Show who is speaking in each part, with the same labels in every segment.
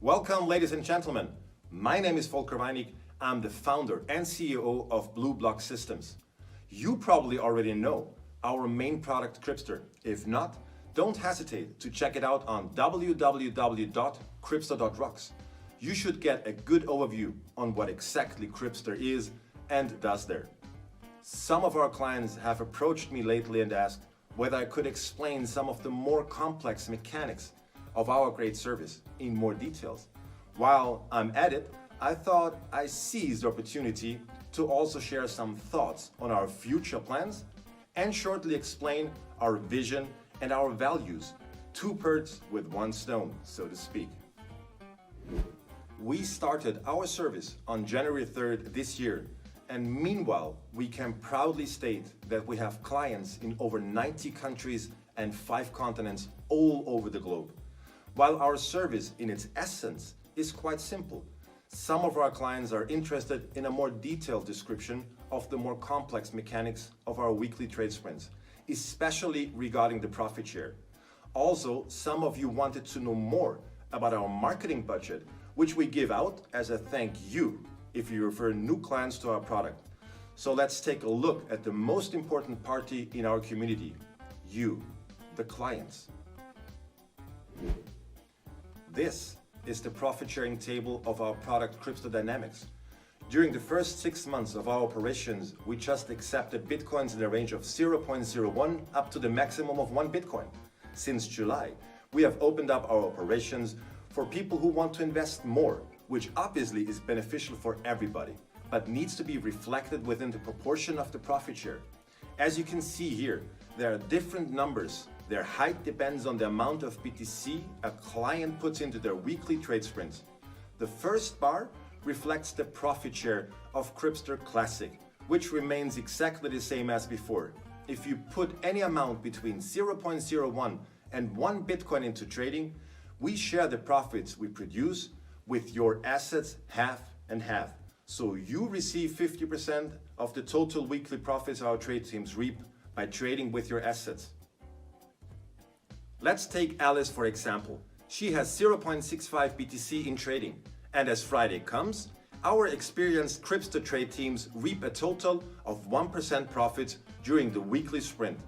Speaker 1: Welcome, ladies and gentlemen. My name is Volker Wainig. I'm the founder and CEO of Blue Block Systems. You probably already know our main product, Crypster. If not, don't hesitate to check it out on www.crypster.rocks. You should get a good overview on what exactly Crypster is and does there. Some of our clients have approached me lately and asked whether I could explain some of the more complex mechanics of our great service in more details. While I'm at it, I thought I seized the opportunity to also share some thoughts on our future plans and shortly explain our vision and our values. Two birds with one stone, so to speak. We started our service on January 3rd this year, and meanwhile, we can proudly state that we have clients in over 90 countries and 5 continents all over the globe. While our service in its essence is quite simple, some of our clients are interested in a more detailed description of the more complex mechanics of our weekly trade sprints, especially regarding the profit share. Also, some of you wanted to know more about our marketing budget, which we give out as a thank you if you refer new clients to our product. So let's take a look at the most important party in our community, you, the clients. This is the profit sharing table of our product Crypto Dynamics. During the first 6 months of our operations, we just accepted Bitcoins in the range of 0.01 up to the maximum of 1 Bitcoin. Since July, we have opened up our operations for people who want to invest more, which obviously is beneficial for everybody, but needs to be reflected within the proportion of the profit share. As you can see here, there are different numbers. Their height depends on the amount of BTC a client puts into their weekly trade sprints. The first bar reflects the profit share of Crypster Classic, which remains exactly the same as before. If you put any amount between 0.01 and 1 Bitcoin into trading, we share the profits we produce with your assets half and half. So you receive 50% of the total weekly profits our trade teams reap by trading with your assets. Let's take Alice for example. She has 0.65 BTC in trading, and as Friday comes, our experienced Crypto trade teams reap a total of 1% profits during the weekly sprint.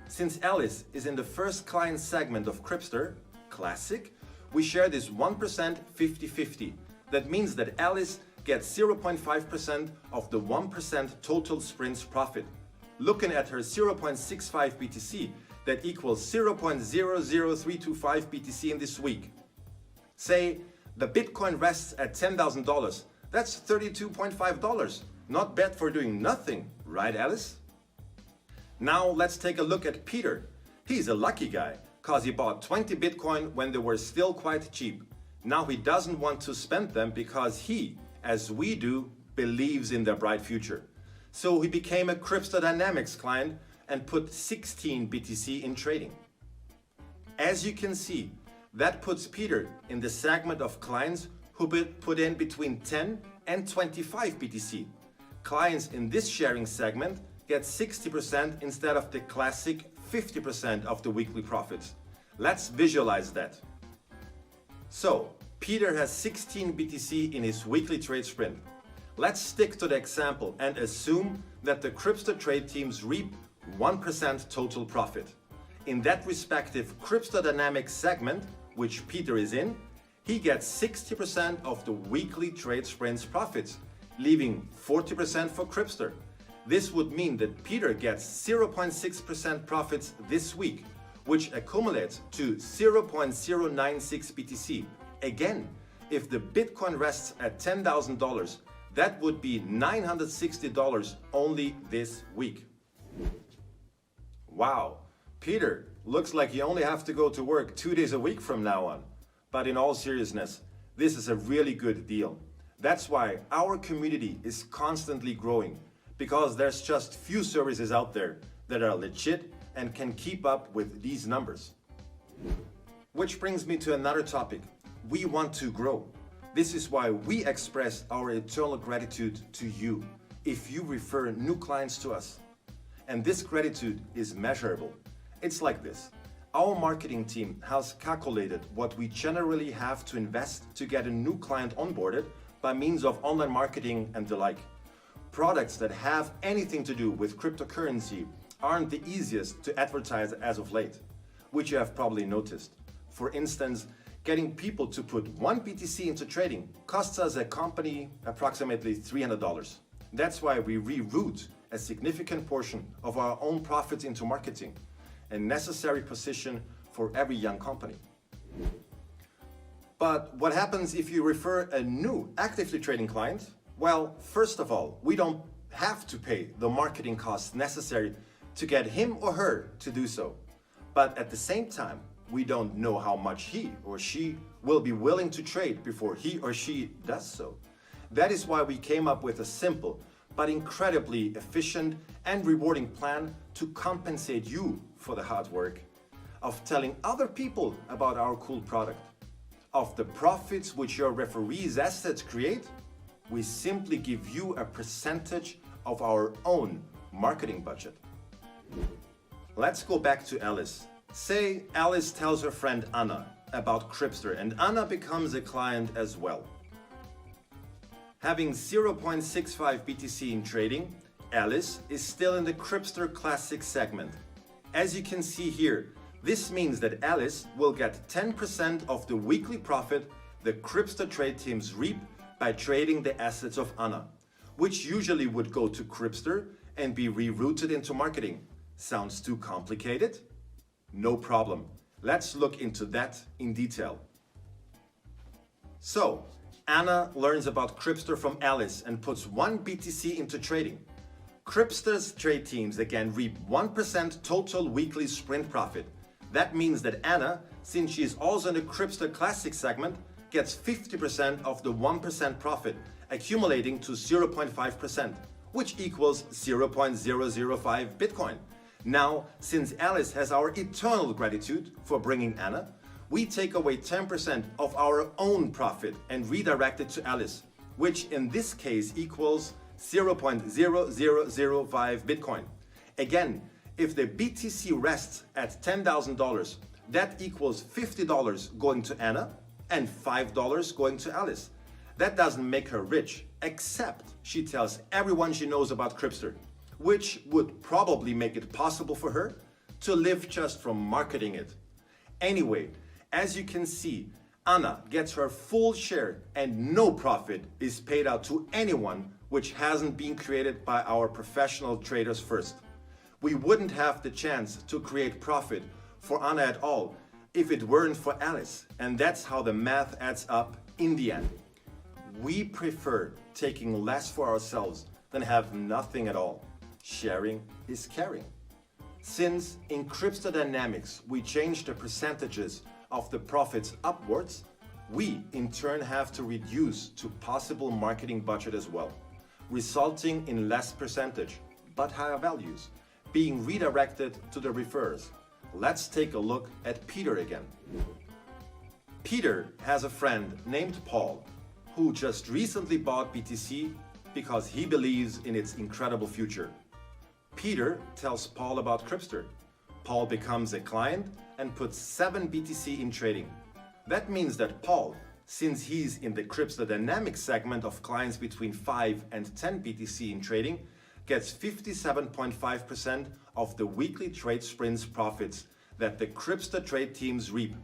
Speaker 1: Since Alice is in the first client segment of Crypster Classic, we share this 1% 50-50. That means that Alice gets 0.5% of the 1% total sprint's profit. Looking at her 0.65 BTC, that equals 0.00325 BTC in this week. Say the Bitcoin rests at $10,000. That's $32.5. Not bad for doing nothing, right, Alice? Now let's take a look at Peter. He's a lucky guy, cause he bought 20 Bitcoin when they were still quite cheap. Now he doesn't want to spend them because he, as we do, believes in their bright future. So he became a Crypto Dynamics client and put 16 BTC in trading. As you can see, that puts Peter in the segment of clients who put in between 10 and 25 BTC. Clients in this sharing segment get 60% instead of the classic 50% of the weekly profits. Let's visualize that. So, Peter has 16 BTC in his weekly trade sprint. Let's stick to the example and assume that the Crypto trade teams reap 1% total profit. In that respective Crypto Dynamics segment, which Peter is in, he gets 60% of the weekly trade sprints profits, leaving 40% for Crypster. This would mean that Peter gets 0.6% profits this week, which accumulates to 0.096 BTC. Again, if the Bitcoin rests at $10,000, that would be $960 only this week. Wow, Peter, looks like you only have to go to work 2 days a week from now on. But in all seriousness, this is a really good deal. That's why our community is constantly growing, because there's just few services out there that are legit and can keep up with these numbers. Which brings me to another topic. We want to grow. This is why we express our eternal gratitude to you if you refer new clients to us. And this gratitude is measurable. It's like this. Our marketing team has calculated what we generally have to invest to get a new client onboarded by means of online marketing and the like. Products that have anything to do with cryptocurrency aren't the easiest to advertise as of late, which you have probably noticed. For instance, getting people to put one BTC into trading costs us a company approximately $300. That's why we reroute a significant portion of our own profits into marketing, a necessary position for every young company. But what happens if you refer a new actively trading client? Well, first of all, we don't have to pay the marketing costs necessary to get him or her to do so. But at the same time, we don't know how much he or she will be willing to trade before he or she does so. That is why we came up with a simple but incredibly efficient and rewarding plan to compensate you for the hard work of telling other people about our cool product. Of the profits which your referees' assets create, we simply give you a percentage of our own marketing budget. Let's go back to Alice. Say Alice tells her friend Anna about Crypster and Anna becomes a client as well. Having 0.65 BTC in trading, Alice is still in the Crypster Classic segment. As you can see here, this means that Alice will get 10% of the weekly profit the Crypster trade teams reap by trading the assets of Anna, which usually would go to Crypster and be rerouted into marketing. Sounds too complicated? No problem. Let's look into that in detail. So, Anna learns about Crypster from Alice and puts 1 BTC into trading. Crypster's trade teams again reap 1% total weekly sprint profit. That means that Anna, since she is also in the Crypster Classic segment, gets 50% of the 1% profit, accumulating to 0.5%, which equals 0.005 Bitcoin. Now, since Alice has our eternal gratitude for bringing Anna, we take away 10% of our own profit and redirect it to Alice, which in this case equals 0.0005 Bitcoin. Again, if the BTC rests at $10,000, that equals $50 going to Anna and $5 going to Alice. That doesn't make her rich, except she tells everyone she knows about Crypster, which would probably make it possible for her to live just from marketing it. Anyway, as you can see, Anna gets her full share and no profit is paid out to anyone which hasn't been created by our professional traders first. We wouldn't have the chance to create profit for Anna at all if it weren't for Alice, and that's how the math adds up in the end. We prefer taking less for ourselves than have nothing at all. Sharing is caring. Since in Crypto Dynamics we change the percentages of the profits upwards, we in turn have to reduce to possible marketing budget as well, resulting in less percentage but higher values being redirected to the referrers. Let's take a look at Peter again. Peter has a friend named Paul who just recently bought BTC because he believes in its incredible future. Peter tells Paul about Crypster. Paul becomes a client and puts 7 BTC in trading. That means that Paul, since he's in the Crypto Dynamics segment of clients between 5 and 10 BTC in trading, gets 57.5% of the weekly trade sprints profits that the Crypster trade teams reap.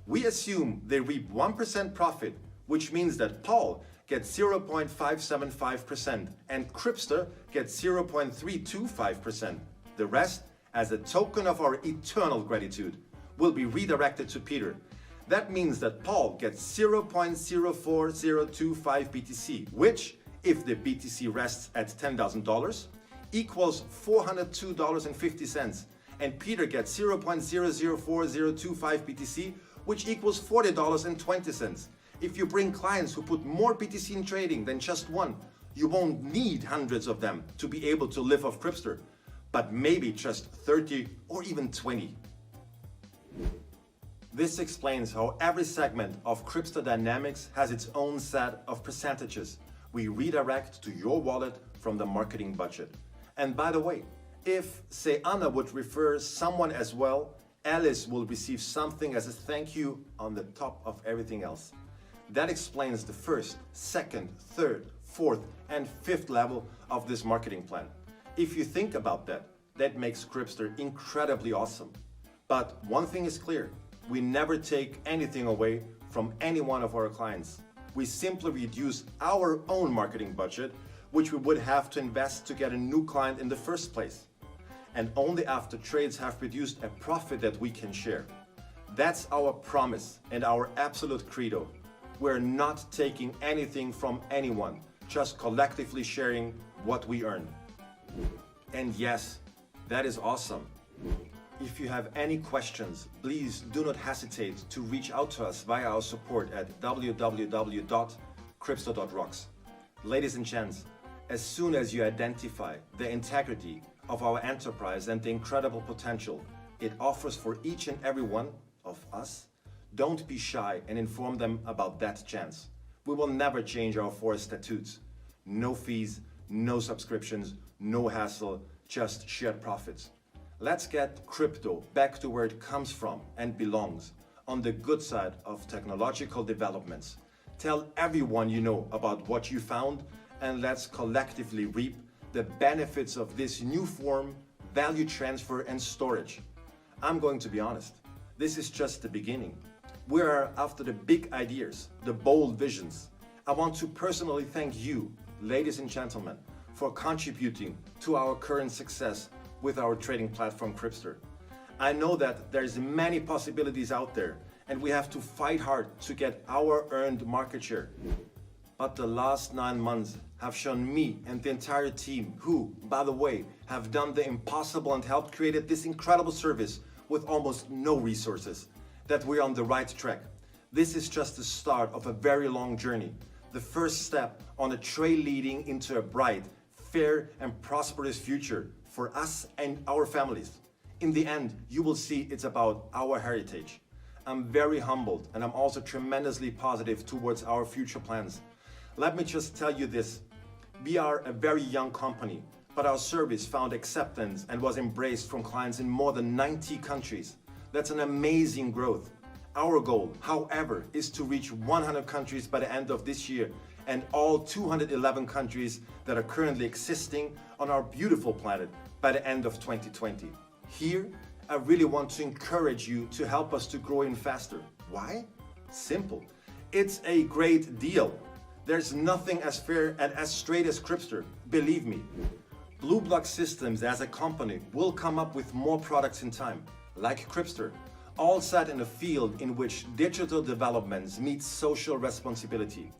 Speaker 1: We assume they reap 1% profit, which means that Paul gets 0.575% and Crypster gets 0.325%. The rest, as a token of our eternal gratitude, will be redirected to Peter. That means that Paul gets 0.04025 BTC, which, if the BTC rests at $10,000, equals $402.50, and Peter gets 0.004025 BTC, which equals $40.20. If you bring clients who put more BTC in trading than just one, you won't need hundreds of them to be able to live off Crypster, but maybe just 30 or even 20. This explains how every segment of Crypto Dynamics has its own set of percentages we redirect to your wallet from the marketing budget. And by the way, if, say, Anna would refer someone as well, Alice will receive something as a thank you on the top of everything else. That explains the first, second, third, fourth, and fifth level of this marketing plan. If you think about that, that makes Crypster incredibly awesome. But one thing is clear, we never take anything away from any one of our clients. We simply reduce our own marketing budget, which we would have to invest to get a new client in the first place. And only after trades have produced a profit that we can share. That's our promise and our absolute credo. We're not taking anything from anyone, just collectively sharing what we earn. And yes, that is awesome. If you have any questions, please do not hesitate to reach out to us via our support at www.crypto.rocks. Ladies and gents, as soon as you identify the integrity of our enterprise and the incredible potential it offers for each and every one of us, don't be shy and inform them about that chance. We will never change our 4 statutes. No fees, no subscriptions, no hassle, just shared profits. Let's get crypto back to where it comes from and belongs, on the good side of technological developments. Tell everyone you know about what you found, and let's collectively reap the benefits of this new form, value transfer and storage. I'm going to be honest, this is just the beginning. We are after the big ideas, the bold visions. I want to personally thank you, ladies and gentlemen, for contributing to our current success with our trading platform Crypster. I know that there's many possibilities out there and we have to fight hard to get our earned market share. But the last 9 months have shown me and the entire team who, by the way, have done the impossible and helped create this incredible service with almost no resources, that we're on the right track. This is just the start of a very long journey, the first step on a trail leading into a bright, fair and prosperous future for us and our families. In the end, you will see it's about our heritage. I'm very humbled and I'm also tremendously positive towards our future plans. Let me just tell you this, we are a very young company, but our service found acceptance and was embraced from clients in more than 90 countries. That's an amazing growth. Our goal, however, is to reach 100 countries by the end of this year and all 211 countries that are currently existing on our beautiful planet by the end of 2020. Here, I really want to encourage you to help us to grow even faster. Why? Simple. It's a great deal. There's nothing as fair and as straight as Crypster, believe me. Blue Block Systems as a company will come up with more products in time, like Crypster, all set in a field in which digital developments meet social responsibility.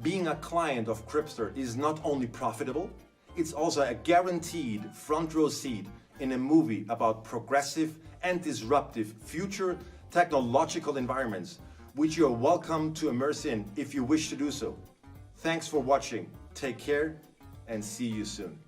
Speaker 1: Being a client of Crypster is not only profitable, it's also a guaranteed front row seat in a movie about progressive and disruptive future technological environments, which you are welcome to immerse in if you wish to do so. Thanks for watching, take care, and see you soon.